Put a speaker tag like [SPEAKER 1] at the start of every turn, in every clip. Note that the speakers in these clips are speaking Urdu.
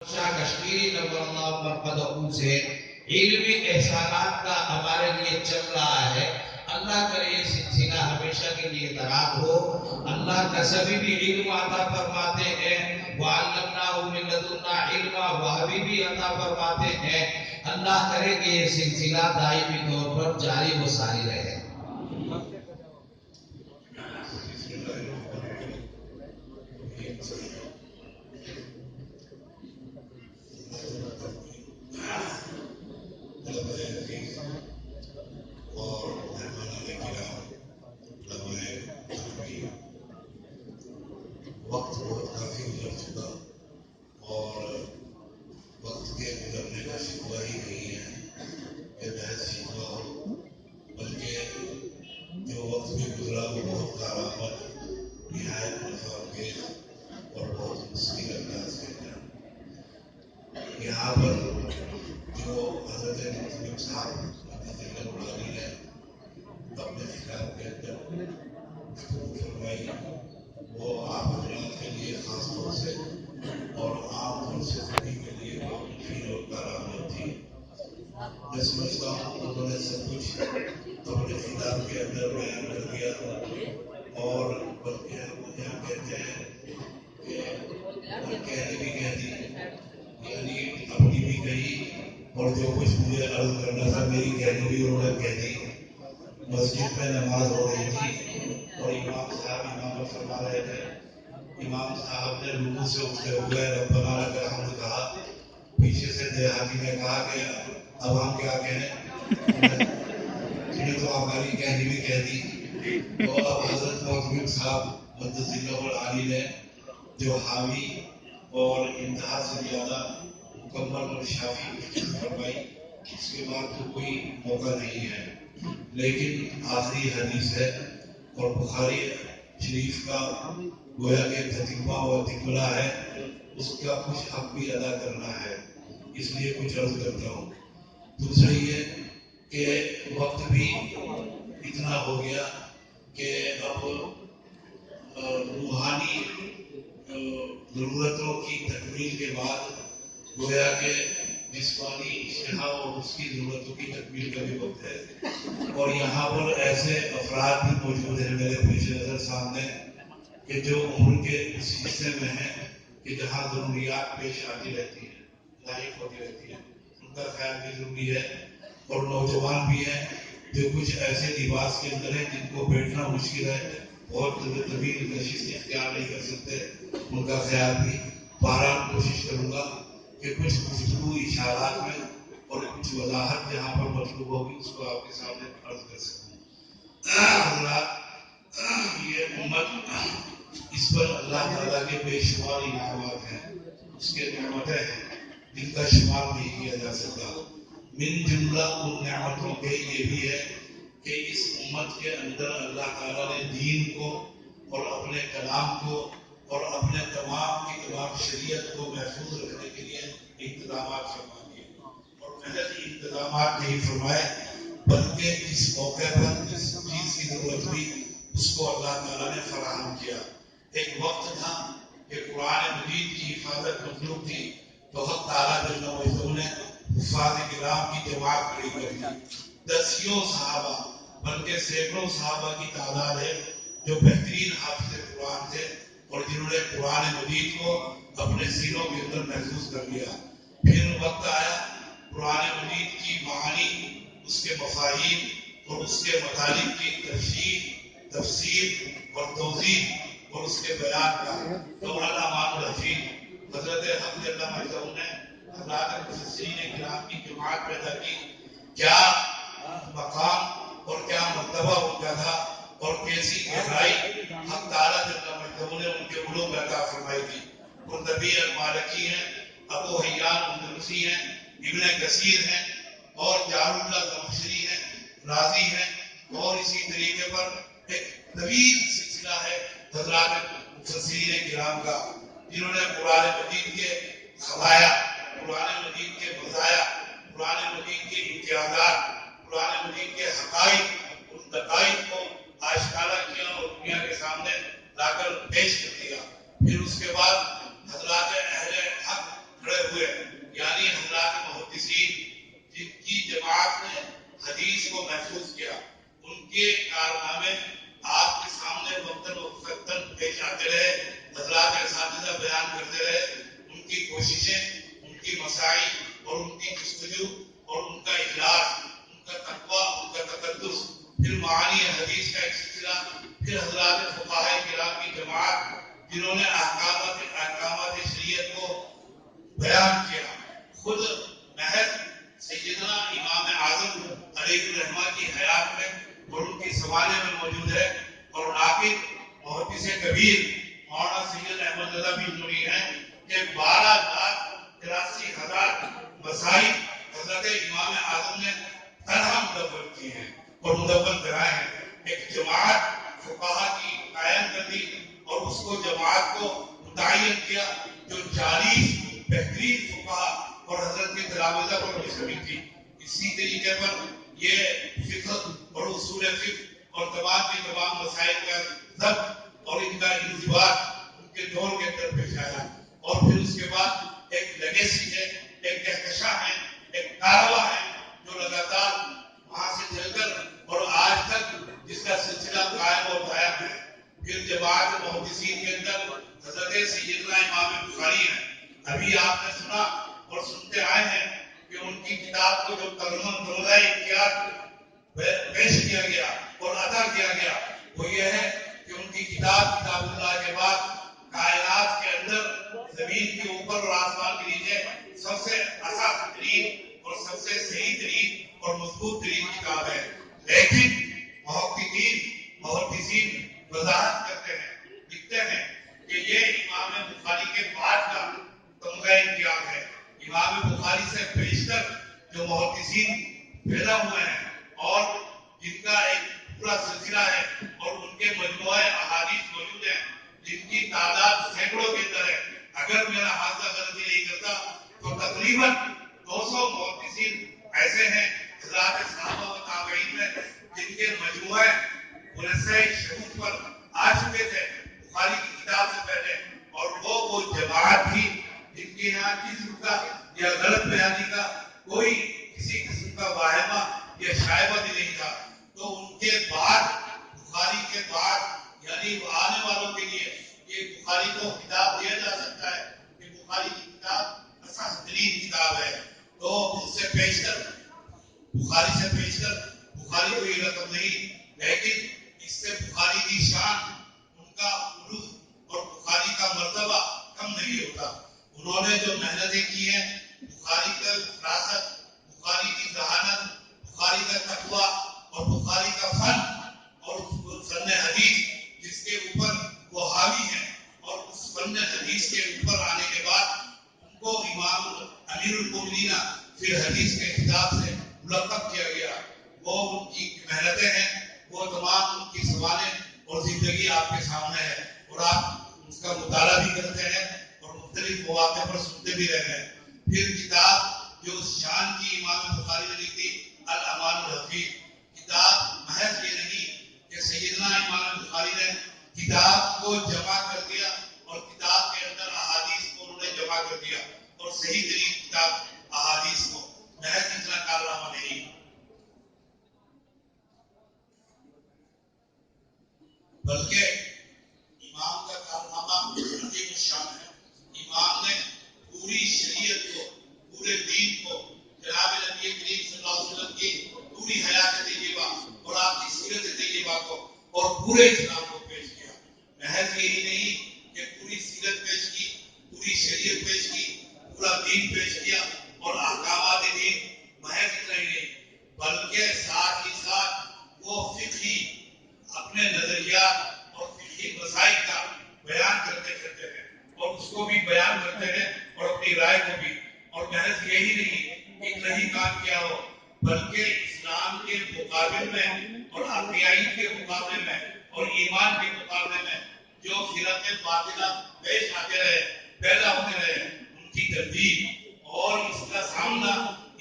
[SPEAKER 1] شاہ کشمیری نور اللہ مرقدہ سے علمی احسانات کا ہمارے لیے چل رہا ہے۔ اللہ کرے یہ سلسلہ ہمیشہ کے لیے دراز ہو۔ اللہ کا سبھی بھی علم عطا فرماتے ہیں، وَعَلَّمْنَاهُ مِن لَدُنَّا عِلْمًا، وہابی بھی عطا فرماتے ہیں۔ اللہ کرے کہ یہ سلسلہ دائمی طور پر جاری و ساری رہے۔
[SPEAKER 2] وقت بہت کافی گزر چکا اور وقت کے گزرنے کا شکوہ ہی نہیں ہے کہ محض شکوہ ہو، بلکہ جو وقت بھی گزرا وہ بہت کارآمد، نہایت نفع انگیز اور بہت مشکل انداز کے تھا۔ یہاں پر جو حضرت مطلب صاحب علی نے اپنے خطاب کے اندر گفتگو فرمائی، وہ آپ حضرات کے لیے خاص طور سے اور عام طور سے سبھی کے لیے بہت مفید اور کارآمد تھی۔ میں سمجھتا ہوں انہوں نے سب کچھ اپنے خطاب کے اندر بیان کر دیا، اور بلکہ ہم یہاں کہتے ہیں کہ کہنی بھی کہہ دی، یعنی اپنی بھی کہی، اور جو کچھ مجھے عرض کرنا تھا میری کہنی بھی انہوں نے کہہ دی۔ مسجد میں نماز ہو رہی تھی اور امام صاحب امامت فرما رہے تھے۔ امام صاحب نے رکوع سے اٹھتے ہوئے ربنا لک الحمد کہا، پیچھے سے دیہاتی نے کہا کہ اب ہم کیا کہیں، انہیں تو ہماری کہنی بھی کہہ دی۔ تو اب حضرت محترم صاحب مقدس اللہ العالی نے جو حاوی اور انتہا سے زیادہ مکمل اور شافی گفتگو فرمائی، اس کے بعد تو کوئی موقع نہیں ہے، لیکن آخری حدیث ہے اور بخاری شریف کا گویا کہ تتمہ و تکملہ ہے، اس کا کچھ حق بھی ادا کرنا ہے، اس لیے کچھ عرض کرتا ہوں۔ دوسری یہ کہ وقت بھی اتنا ہو گیا کہ اب روحانی ضرورتوں کی تکمیل کے بعد گویا کہ جسمانی اشتہا اور اس کی ضرورتوں کی تکمیل کا بھی وقت ہے، اور یہاں پر ایسے افراد بھی موجود ہیں میرے پیش نظر سامنے کہ جو عمر کے اس حصے میں ہیں کہ جہاں ضروریات پیش آتی رہتی ہیں، لاحق ہوتی رہتی ہیں، ان کا خیال بھی ضروری ہے، اور نوجوان بھی ہیں جو کچھ ایسے لباس کے اندر ہیں جن کو بیٹھنا مشکل ہے، بہت طویل نشست اختیار نہیں کر سکتے، ان کا خیال بھی۔ بہرحال کوشش کروں گا کہ کچھ گفتگو اشارات میں اور کچھ وضاحت جہاں پر مطلوب ہوگی اس کو آپ کے سامنے عرض کر سکوں۔ حضرات، یہ امت، اس پر اللہ تعالیٰ کے بے شمار انعامات ہیں، اس کے نعمتیں ہیں جن کا شمار نہیں کیا جا سکتا۔ من جملہ ان نعمتوں کے یہ بھی ہے کہ اس امت کے اندر اللہ تعالیٰ نے دین کو اور اپنے کلام کو اور اپنے تمام کی تمام شریعت کو محفوظ رکھنے کے لیے انتظامات فرما دیے، اور محض انتظامات نہیں فرمائے بلکہ اس موقع پر جس چیز کی ضرورت ہوئی اس کو اللہ تعالیٰ نے فراہم کیا۔ ایک وقت تھا کہ قرآن مجید کی حفاظت مطلوب تھی تو حق تعالیٰ جل وعلا نے حفاظ کرام کی جماعت کھڑی کر دی، دسیوں صحابہ بلکہ سینکڑوں صحابہ کی تعداد ہے جو بہترین حافظ قرآن تھے اور جنہوں نے قرآن مجید کو اپنے سینوں کے اندر محفوظ کر لیا۔ پھر وقت آیا قرآن مجید کی معانی، اس کے مفاہیم اور اس کے مطالب کی تشریح، تفسیر اور توضیح اور اس کے بیان کا مولانا مان الحفیظ حضرت حق جل مجدہ نے حضرات مفسرین کرام کی جماعت پیدا کی۔ کیا مقام اور کیا مرتبہ ان کا تھا اور کیسی گہرائی حق تعالیٰ جل مجدہ نے ان کے علوم میں عطا فرمائی تھی۔ قرطبی المالکی ہیں، ابو حیان اندلسی ہیں، ابن کثیر ہیں، اور جار اللہ زمخشری ہیں، رازی ہیں، اور اسی طریقے پر ایک طویل سلسلہ ہے حضرات مفسرین کرام کا جنہوں نے قرآن مجید کے خبایا، قرآن مجید کے مزایا، قرآن مجید کے امتیازات، قرآن مجید کے حقائق، ان دقائق کو آشکارا کیا اور دنیا کے سامنے لا کر پیش کر دیا۔ پھر اس کے بعد حضرات اہل حق کھڑے ہوئے کوششیں، ان کی مساعی اور ان کی جستجو اور ان کا اخلاص، ان کا تقویٰ، ان کا تقدس، پھر معانی حدیث کا ایک سلسلہ، پھر حضرات فقہائے کرام کی جماعت جنہوں نے احکامات شریعت کو بیان کیا. خود محض سیدنا امام اعظم علیہ الرحمہ کی حیات میں اور ان کی سوالے میں موجود ہے. اور ناقد محدث کبیر مولانا سید احمد رضا بنوری ہیں کہ 12,83,000 مسائل حضرت امام اعظم نے طرح مدون کی ہیں اور مدون کرائے ہیں. ایک جماعت فقہا کی قائم کر دی اور اس کو جماعت کو متعین کیا جو 40 بہترین فقہا اور حضرت کی تلامذہ پر مشتمل تھی. اسی طریقے پر یہ فقہ اور اصول فقہ اور تمام کے تمام مسائل کا ضبط اور ان کا انضباط ان کے دور کے اندر پیش آیا. اور پھر اس کے بعد ایک لیگیسی ہے، ایک کہکشاں ہے، ایک کارواں ہے جو لگاتار وہاں سے چل کر اور آج تک جس کا سلسلہ قائم اور دائم ہے. پھر جماعت محدثین کے اندر حضرت سیدنا امام بخاری ہیں. ابھی آپ نے سنا اور سنتے آئے ہیں کہ ان کی کتاب کو جو ترجمہ امتیاز پیش کیا گیا اور عطا کیا گیا وہ یہ ہے کہ ان کی کتاب اللہ کے بعد کائنات کے اندر زمین کے اوپر اور آسمان کے نیچے سب سے اصح ترین اور سب سے صحیح ترین اور مضبوط ترین کتاب ہے. لیکن محدثین وضاحت کرتے ہیں، لکھتے ہیں کہ یہ امام بخاری کے بعد کا تمغہ امتیاز ہے. امام بخاری سے بیشتر جو محدثین پیدا ہوئے ہیں اور جن کا ایک پورا سلسلہ ہے اور ان کے مجموعہ احادیث موجود ہیں جن کی تعداد سینکڑوں کے اندر ہے. اگر میرا حادثہ غلطی نہیں کرتا تو تقریباً 200 محدثین ایسے ہیں حضرات صحابہ و تابعین میں جن کے مجموعہ منصع شہود پر آ چکے تھے بخاری کی کتاب سے پہلے. اور وہ جماعت تھی جن کے یہاں کسی کا یا غلط بیانی کا کوئی کسی قسم کا واہمہ یا شائبہ بھی نہیں تھا. تو ان کے بعد بخاری کے بعد یعنی آنے والوں کے لیے یہ بخاری کو خطاب دیا جا سکتا ہے کہ بخاری کی کتاب اصح ترین کتاب ہے. تو اس سے پیشتر بخاری سے پیشتر بخاری کو یہ رقم نہیں، لیکن اس سے بخاری کی شان، ان کا علوم اور بخاری کا مرتبہ کم نہیں ہوتا. انہوں نے جو محنتیں کی ہیں بخاری کا فراست، بخاری کی ذہانت، بخاری کا تقویٰ اور بخاری کا فن اور فن حدیث جس کے اوپر وہ حاوی ہیں اور اس فن حدیث کے اوپر آنے کے بعد ان کو امام امیر المومنین فی الحدیث کے خطاب سے ملقب کیا گیا. وہ ان کی محنتیں ہیں، وہ تمام ان کی سوالیں اور زندگی آپ کے سامنے ہے اور آپ اس کا مطالعہ بھی کرتے ہیں اور مختلف مواقع پر سنتے بھی رہے ہیں. پھر کتاب جو شان کی امام بخاری نے لکھی الامان الحفیظ، کتاب محض یہ نہیں کہ سیدنا امام بخاری نے کتاب کو جمع کر دیا اور کتاب کے اندر احادیث کو انہوں نے جمع کر دیا اور صحیح ترین کتاب احادیث کو، محض اتنا کارنامہ نہیں بلکہ امام کا کارنامہ عظیم الشان ہے. امام نے پوری شریعت کو، پورے دین کو، جناب نبی کریم صلی اللہ علیہ وسلم کی پوری حیات طیبہ اور آپ کی سیرت طیبہ کو اور پورے اسلام کو پیش کیا. محض یہی نہیں کہ پوری سیرت پیش کی، پوری شریعت پیش کی، پورا دین پیش کیا اور احکامات دین، محض اتنا ہی نہیں بلکہ ساتھ ہی ساتھ وہ فقہی اپنے نظریات اور فقہی مسائل کا بیان کرتے ہیں اور اس کو بھی بیان کرتے ہیں اور اپنی رائے کو بھی. اور محض یہی نہیں کہ نہیں کام کیا ہو بلکہ اسلام کے مقابل میں اور عقیدت کے مقابلے میں اور ایمان کے مقابلے میں جو فرق باطلہ پیش آتے رہے، پیدا ہوتے رہے، ان کی تردید اور اس کا سامنا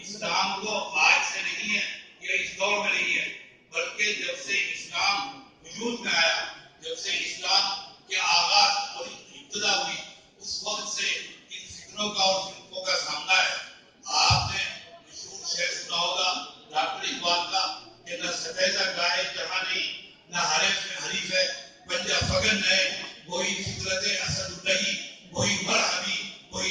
[SPEAKER 2] اسلام کو آج سے نہیں ہے یا اس دور میں نہیں ہے بلکہ جب سے اسلام وجود میں آیا، جب سے اسلام کے آغاز اور ابتدا ہوئی اس وقت سے ان فکروں کا اور فرقوں کا سامنا ہے. آپ نے مشہور شعر سنا ہوگا ڈاکٹر اقبال کا کہ نہ ستیزہ گائے جہاں نہیں، نہ حریف میں حریف ہے، پنجہ فگن ہے وہی فطرت اسد الرہی، وہی مرحبی وہی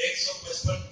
[SPEAKER 2] 155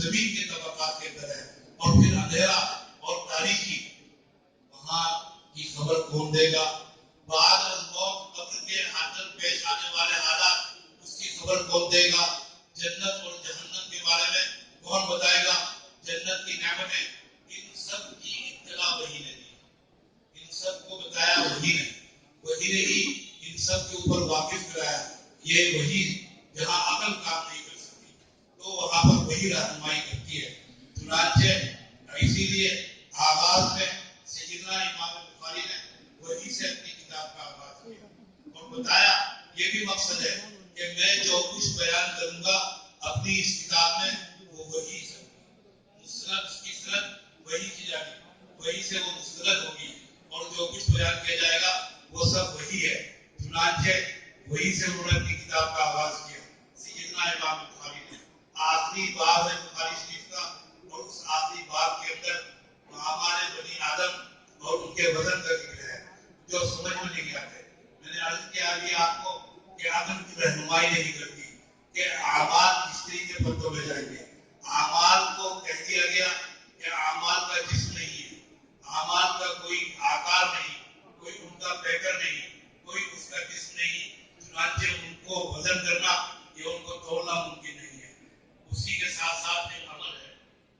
[SPEAKER 2] زمین کے طبقات کے اندر ہے، اور پھر اندھیرا اور تاریکی، وہاں کی خبر کون دے گا؟ بعد از موت قبر کے اندر پیش آنے والے حالات، اس کی خبر کون دے گا؟ جنت اور جہنم کے بارے میں کون بتائے گا؟ جنت کی نعمتیں، ان سب کی اطلاع وحی نے دی، ان سب کو بتایا وحی نے، وحی نے ہی ان سب کے اوپر واقف کرایا۔ یہ وحی جہاں عقل کام نہیں کر سکتی تو وہاں پر وحی رہنمائی کرتی ہے۔ چنانچہ اسی لیے آغاز میں سیدنا امام بخاری نے وحی سے اپنی کتاب کا آغاز کیا اور بتایا یہ بھی مقصد ہے کہ میں جو کچھ بیان کروں گا اپنی اس کتاب میں وہ وحی سے مستند، اس کی سند وحی کی جائے گی، وحی سے وہ مستند ہوگی، اور جو کچھ بیان کیا جائے گا وہ سب وحی ہے۔ چنانچہ وحی سے انہوں نے اپنی کتاب کا آغاز کیا سیدنا امام بخاری نے۔ آخری باب ہے بخاری شریف کا، اور اس آخری باب کے اندر ہمارے بنی آدم اور ان کے وزن کا ذکر ہے جو سمجھ میں نہیں آتے۔ میں نے عرض کیا ابھی آپ کو کہ عقل کی رہنمائی نہیں کرتی کہ اعمال کس طریقے پتوں میں جائیں گے۔ اعمال کو کہہ دیا گیا کہ اعمال کا جسم نہیں ہے، اعمال کا کوئی آکار نہیں، کوئی ان کا پیکر نہیں، کوئی اس کا جسم نہیں، چنانچہ ان کو وزن کرنا یا ان کو تولنا ممکن نہیں ہے۔ اسی کے ساتھ ساتھ جو عمل ہے،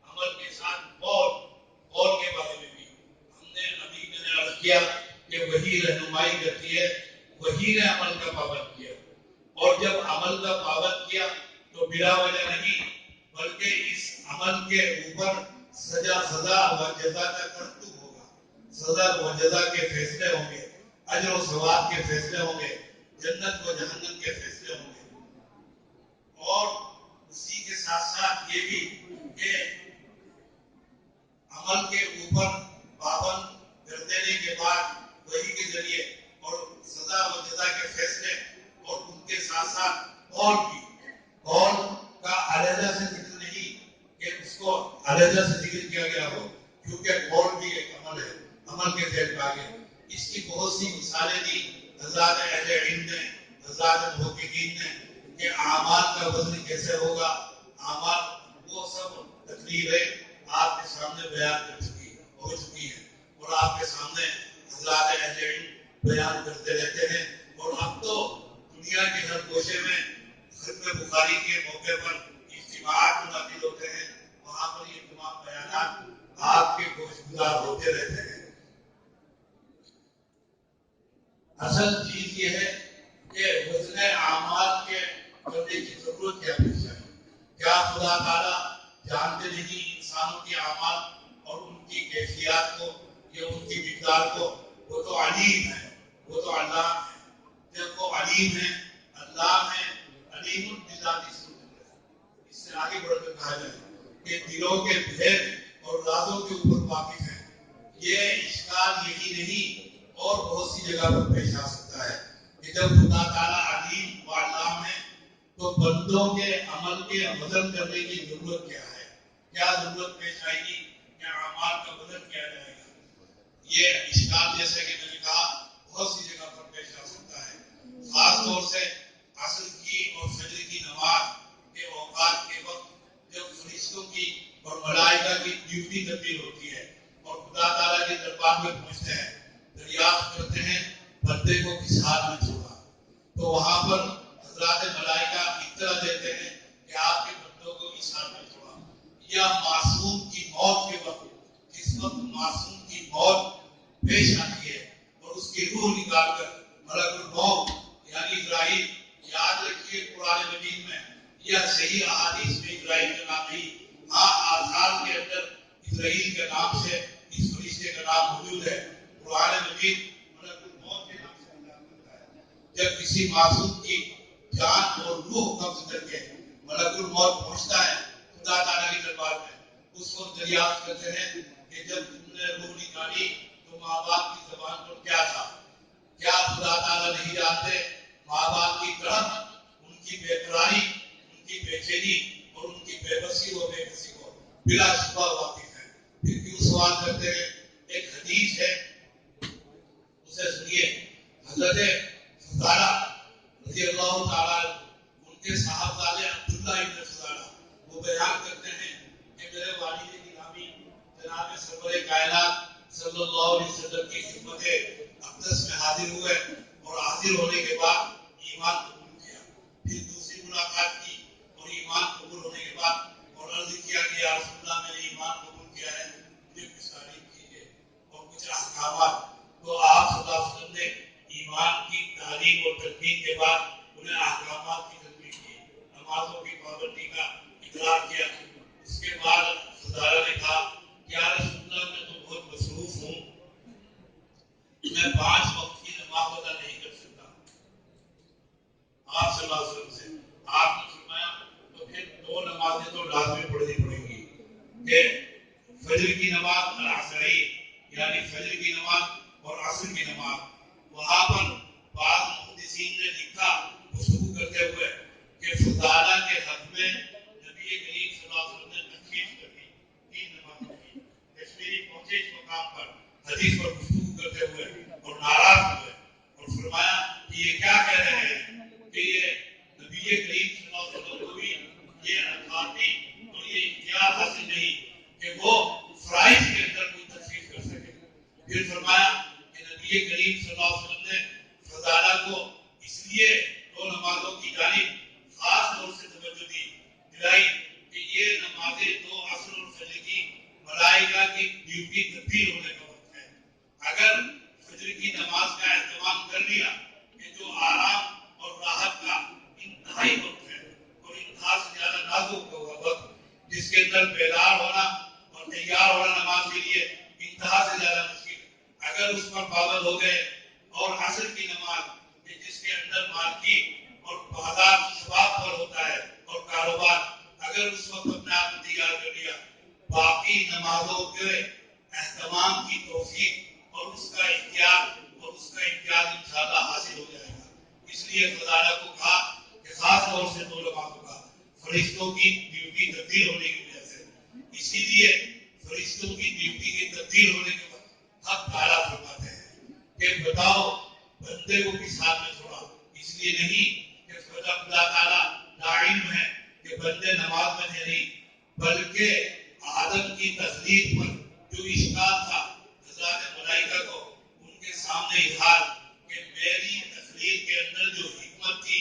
[SPEAKER 2] عمل کے ساتھ قول کے بارے میں بھی ہم نے ابھی میں نے عرض کیا کہ وہی رہنمائی کرتی ہے، وہی نے عمل کا پابند کیا، اور جب عمل کا پابند کیا تو بلا وجہ نہیں بلکہ اس عمل کے اوپر سزا و جزا کا ترتب ہوگا، سزا و جزا کے فیصلے ہوں گے، اجر و ثواب کے فیصلے ہوں گے، جنت و جہنم کے فیصلے ہوں گے۔ اور اسی کے ساتھ ساتھ یہ بھی کہ عمل کے اوپر پابند کر دینے کے بعد وحی کے ذریعے اور سزا و جزا کے فیصلے، اور ان کے ساتھ ساتھ قول کا علیحدہ سے ذکر نہیں کہ اس کو علیحدہ سے ذکر کیا گیا ہو، کیونکہ قول بھی ایک عمل ہے، عمل کے ذیل میں آ گیا۔ اس کی بہت سی مثالیں دی حضرات اہل علم نے، حضرات محققین نے کہ اعمال کا وزن کیسے ہوگا۔ اعمال وہ سب تقریریں آپ کے سامنے بیان ہو چکی ہیں، اور آپ کے سامنے حضرات اہل علم بیان کرتے رہتے ہیں، اور اب تو دنیا کے ہر گوشے میں ختم بخاری کے موقع پر اجتماعات منعقد ہوتے ہیں، وہاں پر یہ تمام بیانات آپ کے گوش گزار ہوتے رہتے ہیں۔ اصل چیز یہ ہے کہ وزن اعمال کے کرنے کی ضرورت کیا پیش آئی؟ کیا خدا تعالیٰ جانتے نہیں انسانوں کے اعمال اور ان کی کیفیات کو یا ان کی مقدار کو؟ وہ تو علیم ہے، وہ تو علام ہے۔ جب وہ علیم ہے، علام ہے، علیم بذات الصدور، اس سے آگے بڑھ کر کہا جائے کہ دلوں کے بھید اور رازوں کے اوپر واقف ہے۔ یہ اشکال یہی نہیں اور بہت سی جگہ پر پیش آ سکتا ہے کہ جب خدا تعالیٰ علیم و علام ہے تو بندوں کے عمل کے وزن کرنے کی ضرورت کیا ہے؟ کیا ضرورت پیش آئے گی کہ اعمال کا وزن کیا جائے گا؟ یہ اشکال جیسے کہ میں نے کہا بہت سی جگہ پر پیش آ سکتا ہے، خاص طور سے عصر کی اور فجر کی نماز کے اوقات کے وقت جب فرشتوں کی اور ملائکہ کی ڈیوٹی تبدیل ہوتی ہے اور خدا تعالیٰ کے دربار میں پہنچتے ہیں، دریافت کرتے ہیں بندے کو کس حال میں چھوڑا، تو وہاں پر حضرات ملائکہ اطلاع دیتے ہیں کہ آپ کے بندوں کو اس حال میں چھوڑا۔ یا معصوم کی موت کے وقت، جس وقت معصوم کی موت پیش آتی ہے اور اس کی روح نکال کر ملک الموت یعنی اسرائیل، یاد رکھیے قرآن مجید میں یا صحیح احادیث میں اسرائیل کا نام نہیں، ہاں آثار کے اندر اسرائیل کے نام سے اس فرشتے کا نام موجود ہے۔ قرآن مجید ملک الموت کے نام سے بیان کرتا ہے۔ جب کسی معصوم کی جان اور روح قبض کر کے ملک الموت پہنچتا ہے خدا تعالیٰ کے دربار میں، اس کو دریافت کرتے ہیں کہ جب تم نے روح نکالی تو ماں باپ کی زبان پر کیا تھا؟ کیا خدا تعالیٰ نہیں جانتے؟ ماں باپ کی تڑپ، ان کی بے قراری، ان کی بے چینی اور ان کی بے بسی و بے کسی کو بلا شبہ واقف ہے۔ پھر کیوں سوال کرتے ہیں؟ ایک حدیث ہے، اسے سنیے۔ حضرت فضالہ رضی اللہ تعالیٰ ان کے صاحبزادے عبداللہ ابن فضالہ وہ بیان کرتے ہیں جناب سرور کائنات صلی اللہ علیہ وسلم کی خدمت اقدس میں حاضر ہوئے اور حاضر ہونے کے بعد ایمان قبول کیا. پھر دوسری ملاقات کی اور ایمان قبول ہونے کے بعد اور عرض کیا کہ یا رسول اللہ میں نے ایمان قبول کیا ہے, مجھے کچھ تعلیم کیجیے اور کچھ احکامات. تو آپ صلی اللہ علیہ وسلم نے ایمان کی تعلیم اور تلقین کے بعد انہیں احکامات کی تلقین کی, نمازوں کی پابندی کا اقرار کیا. اس کے بعد خدایا نے کہا یا رسول اللہ میں تو بہت مصروف ہوں, میں 5 وقت کی نماز ادا نہیں کر سکتا. آپ صلی اللہ علیہ وسلم سے آپ نے فرمایا تو پھر 2 نمازیں تو لازمی پڑھنی پڑیں گی کہ فجر کی نماز العصری یعنی فجر کی نماز اور عصر کی نماز. وہاں پر بعض محدثین نے لکھا گفتگو کرتے ہوئے کہ فضالہ کے حق میں نبی کریم صلی اللہ علیہ وسلم نے تخفیف کر دی 3 نمازوں کی. کشمیری پہنچے اس مقام پر حدیث پر گفتگو کرتے ہوئے اور ناراض ہوئے اور فرمایا کہ یہ کیا کہہ رہے ہیں کہ یہ نبی کریم صلی اللہ علیہ وسلم کو بھی یہ اخلاقی اور یہ اختیار حاصل نہیں کہ وہ فرائض کے اندر کوئی تخفیف کر سکے. پھر فرمایا کہ نبی کریم صلی اللہ علیہ وسلم نے فضالہ کو اس لیے 2 نمازوں کی جانب خاص طور سے توجہ دلائی کہ یہ نمازیں 2 عصر اور فجر کی ملائکہ کی ڈیوٹی تبدیل ہونے کا وقت ہے. اگر فجر کی نماز کا اہتمام کر لیا کہ جو آرام اور راحت کا انتہائی وقت ہے اور انتہا سے زیادہ نازک وقت جس کے اندر بیدار ہونا اور تیار ہونا نماز کے لیے انتہا سے زیادہ مشکل, اگر اس پر پابند ہو گئے اور عصر کی نماز جس کے اندر مارکیٹ اور بازار شباب پر ہوتا ہے اور کاروبار, اگر اس وقت اپنے آپ کو تیار کر لیا باقی نمازوں کے اہتمام کی توفیق اور اس کا اختیار اور اس کا امتیاز انشاءاللہ حاصل ہو جائے گا. اس لیے خدایا کو کہا کہ خاص طور سے 2 نمازوں کا فرشتوں کی ڈیوٹی تبدیل ہونے کی وجہ سے, اسی لیے فرشتوں کی ڈیوٹی کے تبدیل ہونے کے بعد حق تعالیٰ فرماتے ہیں کہ بتاؤ بندے کو کس حال میں چھوڑا. اس لیے نہیں کہ خدا تعالیٰ لاعلم ہے کہ بندے نماز میں تھے نہیں, بلکہ آدم کی تخلیق پر جو اشکال تھا حضرات ملائکہ کو ان کے سامنے اظہار کہ میری تخلیق کے اندر جو حکمت تھی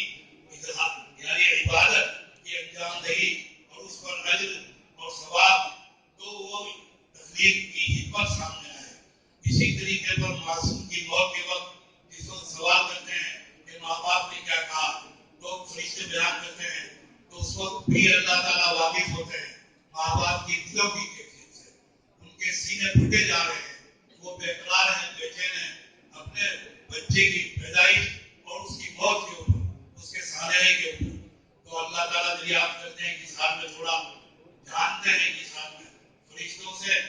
[SPEAKER 2] یعنی عبادت کی انجام دہی اور اس پر اجر اور ثواب, تو وہ تخلیق کی حکمت سامنے آئے. اسی طریقے پر معصوم کی موت کے وقت جس وقت سوال کرتے ہیں کہ ماں باپ نے کیا کہا, لوگ فرشتے بیان کرتے ہیں تو اس وقت بھی اللہ تعالیٰ واقف ہوتے ہیں ماں باپ کی دلوں کی کیفیت سے. ان کے سینے پھٹے جا رہے ہیں, وہ بے قرار ہیں, بے چین ہیں اپنے بچے کی پیدائش اور اس کی موت کے اوپر, اس کے سانحے کے اوپر. تو اللہ تعالیٰ دریافت کرتے ہیں کس حال میں چھوڑا, جانتے ہیں کس حال میں فرشتوں سے,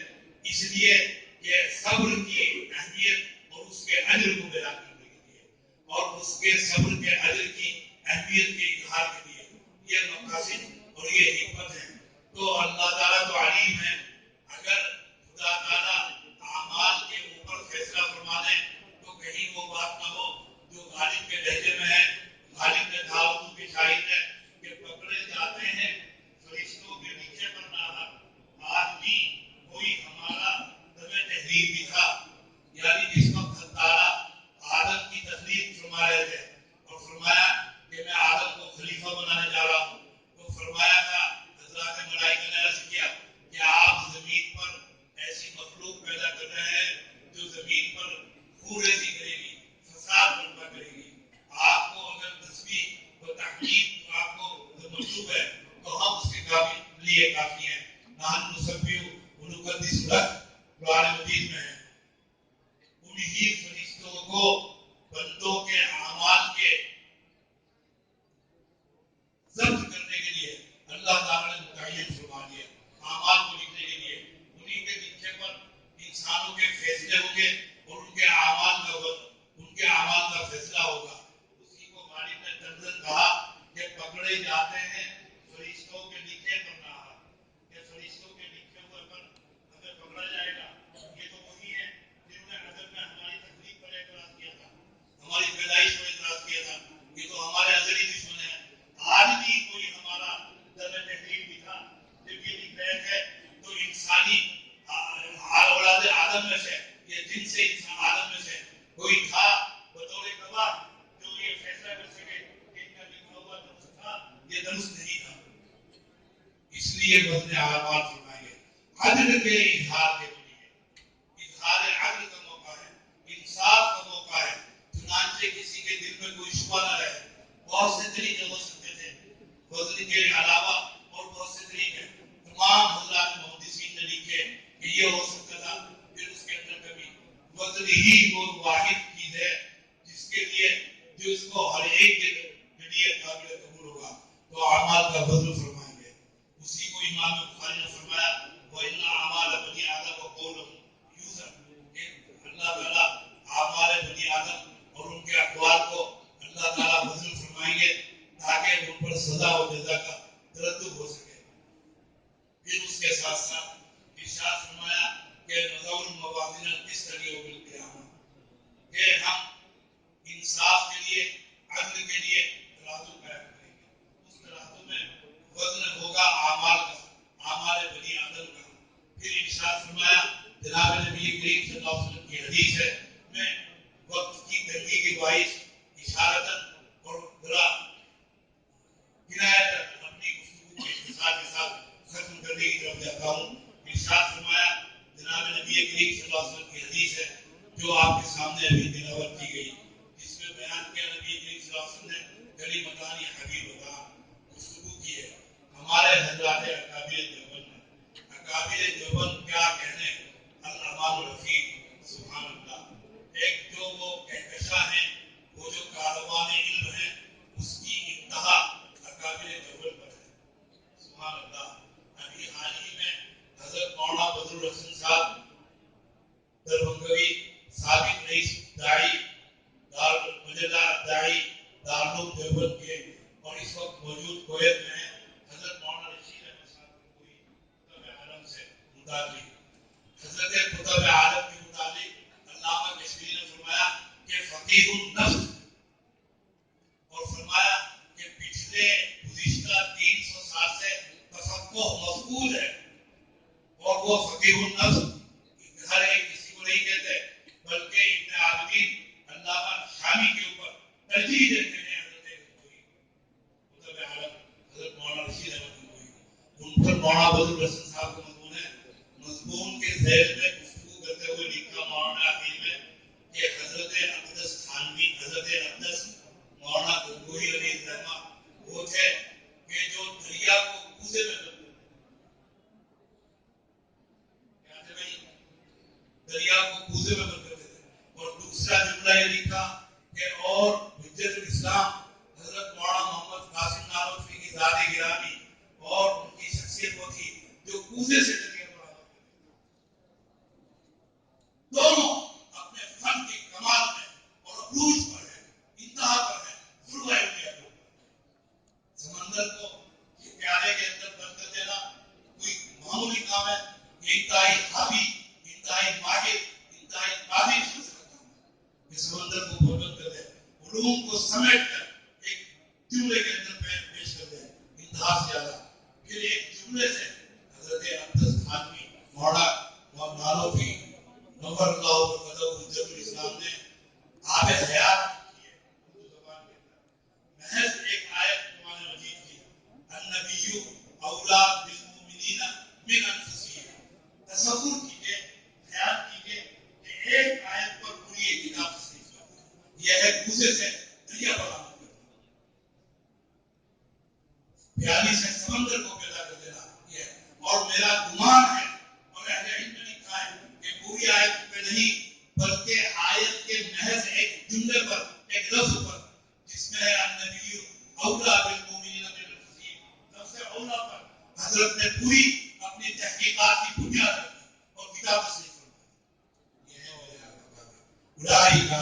[SPEAKER 2] اس لیے کہ صبر کی اہمیت اور اس کے اجر کو بیان کرنے کے لیے اور اس کے صبر کے اجر کی اہمیت کے اظہار کے لیے یہ مقاصد اور یہ حکمت ہے. تو اللہ تعالیٰ تو علیم ہے, اگر خدا تعالیٰ اعمال کے اوپر فیصلہ فرما دے تو کہیں وہ بات نہ ہو جو غالب کے لہجے میں ہے. غالب نے کہا اردو کی شاعر نے کہ پکڑے جاتے ہیں فرشتوں کے نیچے پر نہ آدمی کوئی ہمارا دمِ تحریر بھی تھا. یعنی جس وقت تعالیٰ آدم کی تخلیق فرما رہے تھے اور فرمایا کہ میں آدم کو خلیفہ بنانے جا رہا ہوں, تو فرمایا تھا حضرات ملائکہ نے عرض کیا کہ آپ زمین پر ایسی مخلوق پیدا کر رہے ہیں جو زمین پر خوریزی کرے گی, فساد برپا کرے گی. آپ کو اگر تصویر و تحقیق آپ کو مطلوب ہے تو ہم اس کے لیے کافی ہیں. نحن نسبح ونقدس لک قرآن مجید میں ہے. انہی فرشتوں کو بندوں کے اعمال کے ضبط کرنے کے لیے اللہ تعالیٰ نے متعین فرما دیا, اعمال کو لکھنے کے لیے. انہی کے نیچے پر انسانوں کے فیصلے ہوں گے اور ان کے اعمال کا فیصلہ ہوگا. اسی کو غالب نے تنزل کہا کہ پکڑے جاتے ہیں فرشتوں کے نیچے پر نہ, کہ فرشتوں کے نیچے ہوئے پر ہمیں پکڑا جائے گا. یہ تو وہی ہے جنہوں نے ازل میں ہماری تخلیق پر اعتراض کیا تھا, ہماری پیدائش پر اعتراض کیا تھا. یہ تو ہمارے ازلی دشمن ہیں. آج بھی کوئی ہمارا دمِ تحریر بھی تھا جب یہ لکھ رہے تھے تو انسانی عدل کے اظہار کے لیے، اظہار عدل کا موقع ہے، انصاف کا موقع ہے، چنانچہ کسی کے دل میں کوئی شبہ نہ رہے۔ بہت سے طریقے ہو سکتے تھے وزن کے علاوہ، اور بہت سے طریقے تمام حضرات محدثین نے لکھے کہ یہ ہو سکتا تھا۔ پھر اس کے اندر کبھی وزن ہی وہ واحد چیز ہے جس کے لیے جس کو ہر ایک کے لیے قابل قبول ہوگا، تو اعمال کا وزن فرمائیں گے۔ اسی کو امام بخاری نے فرمایا وَإِنَّ أَعْمَالَ بَنِي آدَمَ وَقَوْلَهُمْ يُوزَنُ، اللہ تعالیٰ اعمال بنی آدم اور ان کے اقوال کو اللہ تعالیٰ وزن فرمائیں گے تاکہ ان پر سزا و جزا کا ترتب ہو سکے۔ پھر اس کے ساتھ ساتھ ارشاد فرمایا کہ نضع الموازین القسط لیوم القیامہ، کہ ہم انصاف کے لیے، عدل کے لیے ترازو قائم کریں گے۔ اس ترازو میں وزن ہوگا اعمال کا، اعمال بنی آدم کا۔ پھر ارشاد فرمایا جناب نبی کریم صلی اللہ علیہ وسلم کی حدیث ہے، میں وقت کی تنگی کی باعث اشارتاً اور ذرا کنایتاً اپنی گفتگو کو اختصار کے ساتھ ختم کرنے کی طرف جاتا ہوں۔ ارشاد فرمایا جناب نبی کریم صلی اللہ علیہ وسلم کی حدیث ہے جو آپ کے سامنے ابھی تلاوت کی گئی، جس میں بیان کیا نبی کریم صلی اللہ علیہ وسلم نے کلمتان حبیبتان گفتگو کی ہے ہمارے حضرات اکابر دیوبند میں۔ اکابر دیوبند کیا کہنے، الاعمال رفیق، سبحان اللہ۔ ایک جو وہ کہکشاں ہیں، وہ جو کاروان علم ہے، اس کی انتہا اکابر دیوبند پر ہے، سبحان اللہ۔ ابھی حال ہی میں حضرت مولانا بدر الحسن صاحب دربھنگوی ثابت رئیس داعی داعی دارالعلوم دیوبند کے، اور اس وقت موجود کویت میں ہیں، حضرت مولانا رشید احمد صاحب کو کوئی قطب عالم سے متعلق، حضرت قطب عالم کے متعلق علامہ کشمیری نے فرمایا کہ فقیہ النفس، اور فرمایا کہ پچھلے گزشتہ 300 سال سے تفقہ مفقود ہے، اور وہ فقیہ النفس ہر ایک کسی کو نہیں کہتے، بلکہ ابن عابدین علامہ شامی کے اوپر ترجیح دیتے ہیں حضرت قطب عالم حضرت مولانا رشید احمد گنگوہی کو۔ ان پر مولانا بدر الحسن صاحب کا مضمون ہے، مضمون کے ذیل میں گفتگو کرتے ہوئے لکھا مولانا آخر میں کہ حضرت اقدس تھانوی، حضرت اقدس مولانا گنگوہی علیہ الرحمہ وہ تھے کہ جو دریا کو کوزے میں کرتے تھے، کیا تھے بھائی؟ دریا کو کوزے میں بند کرتے تھے۔ اور دوسرا جملہ یہ لکھا کہ اور حجت الاسلام حضرت مولانا محمد قاسم نانوتوی کی ذات گرامی اور ان کی شخصیت وہ تھی جو کوزے سے دریا برابر کرتے تھے۔ دونوں اپنے فن کے کمال میں اور عروج پر ہے، انتہا پر ہے، ذروہ اولیاء کے اوپر۔ سمندر کو یہ پیالے کے اندر بند کر دینا کوئی معمولی کام ہے، یہ انتہائی حاوی، انتہائی ماہر، انتہائی قابل شخص کا کام ہے کہ سمندر کو بند کر دے، علوم کو سمیٹ کر ایک جملے کے اندر پیش کر دے، انتہا سے زیادہ۔ پھر ایک جملے سے حضرت اقدس تھانوی مولانا نانوتوی نور اللہ برکتہ حجت الاسلام نے آب حیات کی ہے اردو زبان کے اندر، محض ایک آیت قرآن مجید کی، النبی اولا بالمؤمنین من انفسہم۔ تصور کیجئے، خیال کیجئے کہ ایک آیت پر پوری ایک کتاب تصنیف کرنا ہے، یہ ہے کوزے سے دریا برآمد کرنا، پیالی سے سمندر کو پیدا کر دینا یہ ہے۔ اور میرا گمان ہے اور اہل علم نے لکھا ہے کہ پوری آیت پہ نہیں بلکہ آیت کے محض ایک جملے پر، ایک لفظ پر جس میں ہے النبی اولا بالمؤمنین من انفسہم، لفظ اولا پر حضرت نے پوری اپنی تحقیقات کی بنیاد رکھی اور کتاب تصنیف فرمائی۔ یہ ہے اولئک